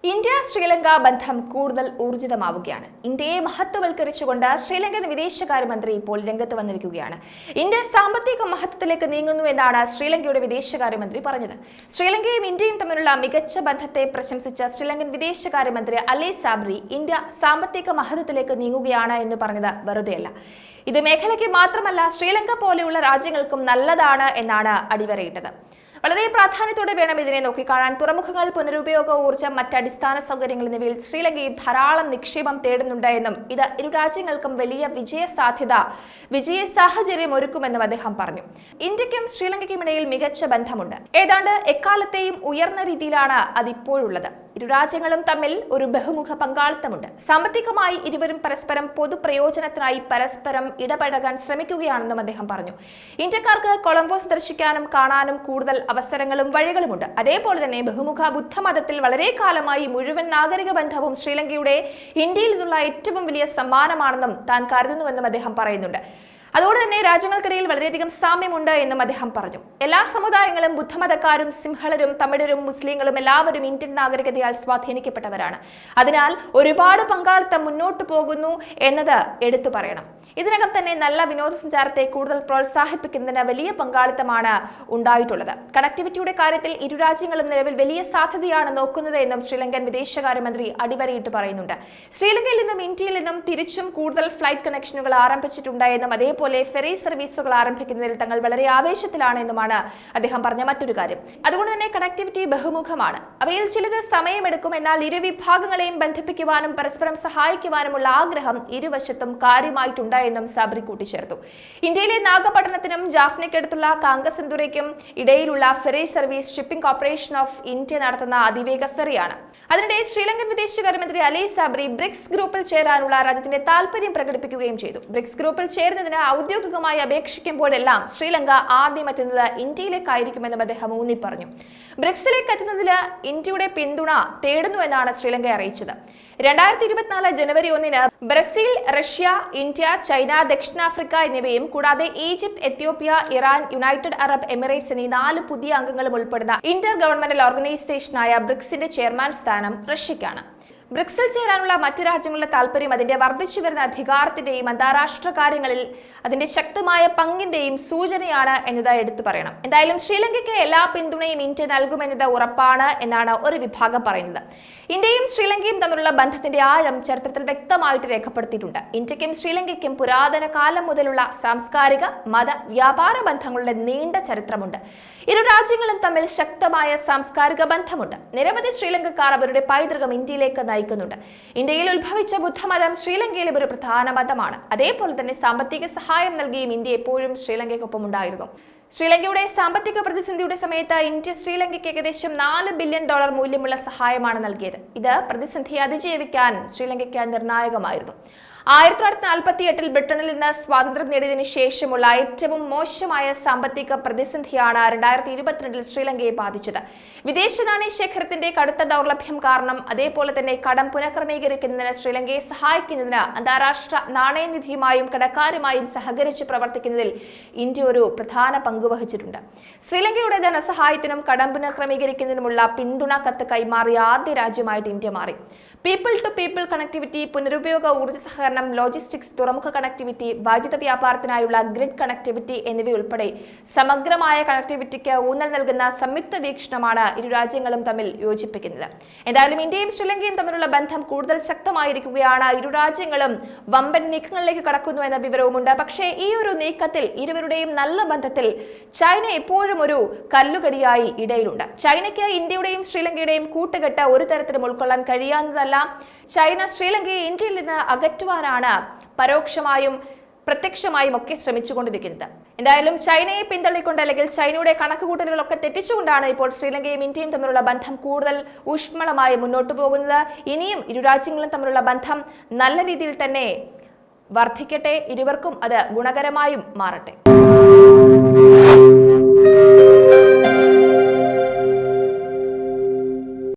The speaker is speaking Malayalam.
ഇന്ത്യ ശ്രീലങ്ക ബന്ധം കൂടുതൽ ഊർജിതമാവുകയാണ്. ഇന്ത്യയെ മഹത്വവൽക്കരിച്ചുകൊണ്ട് ശ്രീലങ്കൻ വിദേശകാര്യമന്ത്രി ഇപ്പോൾ രംഗത്ത് വന്നിരിക്കുകയാണ്. ഇന്ത്യ സാമ്പത്തിക മഹത്വത്തിലേക്ക് നീങ്ങുന്നു എന്നാണ് ശ്രീലങ്കയുടെ വിദേശകാര്യമന്ത്രി പറഞ്ഞത്. ശ്രീലങ്കയും ഇന്ത്യയും തമ്മിലുള്ള മികച്ച ബന്ധത്തെ പ്രശംസിച്ച ശ്രീലങ്കൻ വിദേശകാര്യമന്ത്രി അലി സാബ്രി ഇന്ത്യ സാമ്പത്തിക മഹത്വത്തിലേക്ക് നീങ്ങുകയാണ് എന്ന് പറഞ്ഞത് വെറുതെയല്ല. ഇത് മേഖലയ്ക്ക് മാത്രമല്ല ശ്രീലങ്ക പോലെയുള്ള രാജ്യങ്ങൾക്കും നല്ലതാണ് എന്നാണ് അടിവരയിട്ടത്. വളരെ പ്രാധാന്യത്തോടെ വേണം ഇതിനെ നോക്കിക്കാണാൻ. തുറമുഖങ്ങൾ, പുനരുപയോഗ ഊർജ്ജം, മറ്റ് അടിസ്ഥാന സൗകര്യങ്ങൾ എന്നിവയിൽ ശ്രീലങ്കയിൽ ധാരാളം നിക്ഷേപം തേടുന്നുണ്ട് എന്നും ഇത് ഇരു രാജ്യങ്ങൾക്കും വലിയ വിജയ സാഹചര്യം ഒരുക്കുമെന്നും അദ്ദേഹം പറഞ്ഞു. ഇന്ത്യക്കും ശ്രീലങ്കയ്ക്കും ഇടയിൽ മികച്ച ബന്ധമുണ്ട്. ഏതാണ്ട് എക്കാലത്തെയും ഉയർന്ന രീതിയിലാണ് അതിപ്പോഴുള്ളത്. ഇരു രാജ്യങ്ങളും തമ്മിൽ ഒരു ബഹുമുഖ പങ്കാളിത്തമുണ്ട്. സാമ്പത്തികമായി ഇരുവരും പരസ്പരം പൊതുപ്രയോജനത്തിനായി പരസ്പരം ഇടപഴകാൻ ശ്രമിക്കുകയാണെന്നും അദ്ദേഹം പറഞ്ഞു. ഇന്ത്യക്കാർക്ക് കൊളംബോ സന്ദർശിക്കാനും കാണാനും കൂടുതൽ അവസരങ്ങളും വഴികളുമുണ്ട്. അതേപോലെ തന്നെ ബഹുമുഖ ബുദ്ധമതത്തിൽ വളരെ കാലമായി മുഴുവൻ നാഗരിക ബന്ധവും ശ്രീലങ്കയുടെ ഇന്ത്യയിൽ നിന്നുള്ള ഏറ്റവും വലിയ സമ്മാനമാണെന്നും താൻ കരുതുന്നുവെന്നും അദ്ദേഹം പറയുന്നുണ്ട്. അതുകൊണ്ട് തന്നെ രാജ്യങ്ങൾക്കിടയിൽ വളരെയധികം സാമ്യമുണ്ട് എന്നും അദ്ദേഹം പറഞ്ഞു. എല്ലാ സമുദായങ്ങളും, ബുദ്ധമതക്കാരും, സിംഹളരും, തമിഴരും, മുസ്ലിങ്ങളും എല്ലാവരും ഇന്ത്യൻ നാഗരികതയാൽ സ്വാധീനിക്കപ്പെട്ടവരാണ്. അതിനാൽ ഒരുപാട് പങ്കാളിത്തം മുന്നോട്ട് പോകുന്നു എന്നത് എടുത്തു പറയണം. ഇതിനകം തന്നെ നല്ല വിനോദസഞ്ചാരത്തെ കൂടുതൽ പ്രോത്സാഹിപ്പിക്കുന്നതിന് വലിയ പങ്കാളിത്തമാണ് ഉണ്ടായിട്ടുള്ളത്. കണക്ടിവിറ്റിയുടെ കാര്യത്തിൽ ഇരു രാജ്യങ്ങളും നിലവിൽ വലിയ സാധ്യതയാണ് നോക്കുന്നത് എന്നും ശ്രീലങ്കൻ വിദേശകാര്യമന്ത്രി അടിവരയിട്ട് പറയുന്നുണ്ട്. ശ്രീലങ്കയിൽ നിന്നും ഇന്ത്യയിൽ നിന്നും തിരിച്ചും കൂടുതൽ ഫ്ലൈറ്റ് കണക്ഷനുകൾ ആരംഭിച്ചിട്ടുണ്ട് എന്നും അതേപോലെ ഫെറി സർവീസുകൾ ആരംഭിക്കുന്നതിൽ തങ്ങൾ വളരെ ആവേശത്തിലാണ് എന്നുമാണ് അദ്ദേഹം പറഞ്ഞ മറ്റൊരു കാര്യം. അതുകൊണ്ട് തന്നെ കണക്ടിവിറ്റി ബഹുമുഖമാണ്. അവയിൽ ചിലത് സമയമെടുക്കും. എന്നാൽ ഇരു വിഭാഗങ്ങളെയും ബന്ധിപ്പിക്കുവാനും പരസ്പരം സഹായിക്കുവാനുമുള്ള ആഗ്രഹം ഇരുവശത്തും കാര്യമായിട്ടുണ്ട് എന്നും സാബ്രി കൂട്ടിച്ചേർത്തു. ഇന്ത്യയിലെ നാഗപട്ടണത്തിനും ജാഫ്നയ്ക്കടുത്തുള്ള കാങ്കസന്തുരയ്ക്കും ഇടയിലുള്ള ferry service shipping corporation of India നടത്തുന്ന അതിവേഗ ഫെറിയാണ്. അതിനിടെ ശ്രീലങ്കൻ വിദേശകാര്യമന്ത്രി അലി സാബ്രി ബ്രിക്സ് ഗ്രൂപ്പിൽ ചേരാനുള്ള രാജ്യത്തിന്റെ താൽപര്യം പ്രകടിപ്പിക്കുകയും ചെയ്തു. ബ്രിക്സ് ഗ്രൂപ്പിൽ ചേരുന്നതിന് ഔദ്യോഗികമായി അപേക്ഷിക്കുമ്പോഴെല്ലാം ശ്രീലങ്ക ആദ്യം എത്തുന്നത് ഇന്ത്യയിലേക്കായിരിക്കുമെന്നും അദ്ദേഹം ഊന്നി പറഞ്ഞു. ബ്രിക്സിലേക്ക് എത്തുന്നതിന് ഇന്ത്യയുടെ പിന്തുണ തേടുന്നുവെന്നാണ് ശ്രീലങ്ക അറിയിച്ചത്. 2024 ജനുവരി 1 ബ്രസീൽ, റഷ്യ, ഇന്ത്യ, ചൈന, ദക്ഷിണാഫ്രിക്ക എന്നിവയും കൂടാതെ Egypt, Ethiopia, Iran, United Arab Emirates എന്നീ 4 പുതിയ അംഗങ്ങളും ഉൾപ്പെടുന്ന ഇന്റർ ഗവൺമെന്റൽ ഓർഗനൈസേഷനായ ബ്രിക്സിന്റെ ചെയർമാൻ സ്ഥാനം റഷ്യയ്ക്കാണ്. ബ്രിക്സിൽ ചേരാനുള്ള മറ്റ് രാജ്യങ്ങളുടെ താൽപര്യം അതിന്റെ വർദ്ധിച്ചു വരുന്ന അധികാരത്തിന്റെയും അന്താരാഷ്ട്ര കാര്യങ്ങളിൽ അതിന്റെ ശക്തമായ പങ്കിന്റെയും സൂചനയാണ് എന്നത് എടുത്തു പറയണം. എന്തായാലും ശ്രീലങ്കയ്ക്ക് എല്ലാ പിന്തുണയും ഇന്ത്യ നൽകുമെന്നത് ഉറപ്പാണ് എന്നാണ് ഒരു വിഭാഗം പറയുന്നത്. ഇന്ത്യയും ശ്രീലങ്കയും തമ്മിലുള്ള ബന്ധത്തിന്റെ ആഴം ചരിത്രത്തിൽ വ്യക്തമായിട്ട് രേഖപ്പെടുത്തിയിട്ടുണ്ട്. ഇന്ത്യക്കും ശ്രീലങ്കയ്ക്കും പുരാതന കാലം മുതലുള്ള സാംസ്കാരിക, മത, വ്യാപാര ബന്ധങ്ങളുടെ നീണ്ട ചരിത്രമുണ്ട്. ഇരു രാജ്യങ്ങളും തമ്മിൽ ശക്തമായ സാംസ്കാരിക ബന്ധമുണ്ട്. നിരവധി ശ്രീലങ്കക്കാർ അവരുടെ പൈതൃകം ഇന്ത്യയിലേക്ക് നയിക്കുന്നുണ്ട്. ഇന്ത്യയിൽ ഉത്ഭവിച്ച ബുദ്ധമതം ശ്രീലങ്കയിലെ ഒരു പ്രധാന മതമാണ്. അതേപോലെ തന്നെ സാമ്പത്തിക സഹായം നൽകിയും ഇന്ത്യ എപ്പോഴും ശ്രീലങ്കയ്ക്കൊപ്പം ഉണ്ടായിരുന്നു. ശ്രീലങ്കയുടെ സാമ്പത്തിക പ്രതിസന്ധിയുടെ സമയത്ത് ഇന്ത്യ ശ്രീലങ്കയ്ക്ക് ഏകദേശം $4 ബില്യൺ മൂല്യമുള്ള സഹായമാണ് നൽകിയത്. ഇത് പ്രതിസന്ധിയെ അതിജീവിക്കാൻ ശ്രീലങ്കയ്ക്ക് നിർണായകമായിരുന്നു. 1948 ബ്രിട്ടനിൽ നിന്ന് സ്വാതന്ത്ര്യം നേടിയതിനു ശേഷമുള്ള ഏറ്റവും മോശമായ സാമ്പത്തിക പ്രതിസന്ധിയാണ് 2022 ശ്രീലങ്കയെ ബാധിച്ചത്. വിദേശ നാണയ ശേഖരത്തിന്റെ കടുത്ത ദൗർലഭ്യം കാരണം, അതേപോലെ തന്നെ കടം പുനഃക്രമീകരിക്കുന്നതിന് ശ്രീലങ്കയെ സഹായിക്കുന്നതിന് അന്താരാഷ്ട്ര നാണയനിധിയുമായും കടക്കാരുമായും സഹകരിച്ച് പ്രവർത്തിക്കുന്നതിൽ ഇന്ത്യ ഒരു പ്രധാന പങ്ക് വഹിച്ചിട്ടുണ്ട്. ശ്രീലങ്കയുടെ ധനസഹായത്തിനും കടം പുനഃക്രമീകരിക്കുന്നതിനുമുള്ള പിന്തുണ കത്ത് കൈമാറിയ ആദ്യ രാജ്യമായിട്ട് ഇന്ത്യ മാറി. പീപ്പിൾ ടു പീപ്പിൾ കണക്ടിവിറ്റി, പുനരുപയോഗ ഊർജ്ജ സഹകരണം, ലോജിസ്റ്റിക്സ്, തുറമുഖ കണക്ടിവിറ്റി, വൈദ്യുത വ്യാപാരത്തിനായുള്ള ഗ്രിഡ് കണക്ടിവിറ്റി എന്നിവയുൾപ്പെടെ സമഗ്രമായ കണക്ടിവിറ്റിക്ക് ഊന്നൽ നൽകുന്ന സംയുക്ത വീക്ഷണമാണ് ഇരു രാജ്യങ്ങളും തമ്മിൽ യോജിപ്പിക്കുന്നത്. എന്തായാലും ഇന്ത്യയും ശ്രീലങ്കയും തമ്മിലുള്ള ബന്ധം കൂടുതൽ ശക്തമായിരിക്കുകയാണ്. ഇരു രാജ്യങ്ങളും വമ്പൻ നീക്കങ്ങളിലേക്ക് കടക്കുന്നു എന്ന വിവരവുമുണ്ട്. പക്ഷേ ഈ ഒരു നീക്കത്തിൽ, ഇരുവരുടെയും നല്ല ബന്ധത്തിൽ ചൈന എപ്പോഴും ഒരു കല്ലുകടിയായി ഇടയിലുണ്ട്. ചൈനയ്ക്ക് ഇന്ത്യയുടെയും ശ്രീലങ്കയുടെയും കൂട്ടുകെട്ട് ഒരു തരത്തിലും ഉൾക്കൊള്ളാൻ കഴിയാവുന്നതല്ല. ചൈന ശ്രീലങ്കയെ ഇന്ത്യയിൽ നിന്ന് അകറ്റുവാനാണ് പരോക്ഷമായും പ്രത്യക്ഷമായും ഒക്കെ ശ്രമിച്ചുകൊണ്ടിരിക്കുന്നത്. എന്തായാലും ചൈനയെ പിന്തള്ളിക്കൊണ്ട്, അല്ലെങ്കിൽ ചൈനയുടെ കണക്കുകൂട്ടലുകളൊക്കെ തെറ്റിച്ചുകൊണ്ടാണ് ഇപ്പോൾ ശ്രീലങ്കയും ഇന്ത്യയും തമ്മിലുള്ള ബന്ധം കൂടുതൽ ഊഷ്മളമായി മുന്നോട്ട് പോകുന്നത്. ഇനിയും ഇരു രാജ്യങ്ങളും തമ്മിലുള്ള ബന്ധം നല്ല രീതിയിൽ തന്നെ വർദ്ധിക്കട്ടെ. ഇരുവർക്കും അത് ഗുണകരമായും മാറട്ടെ.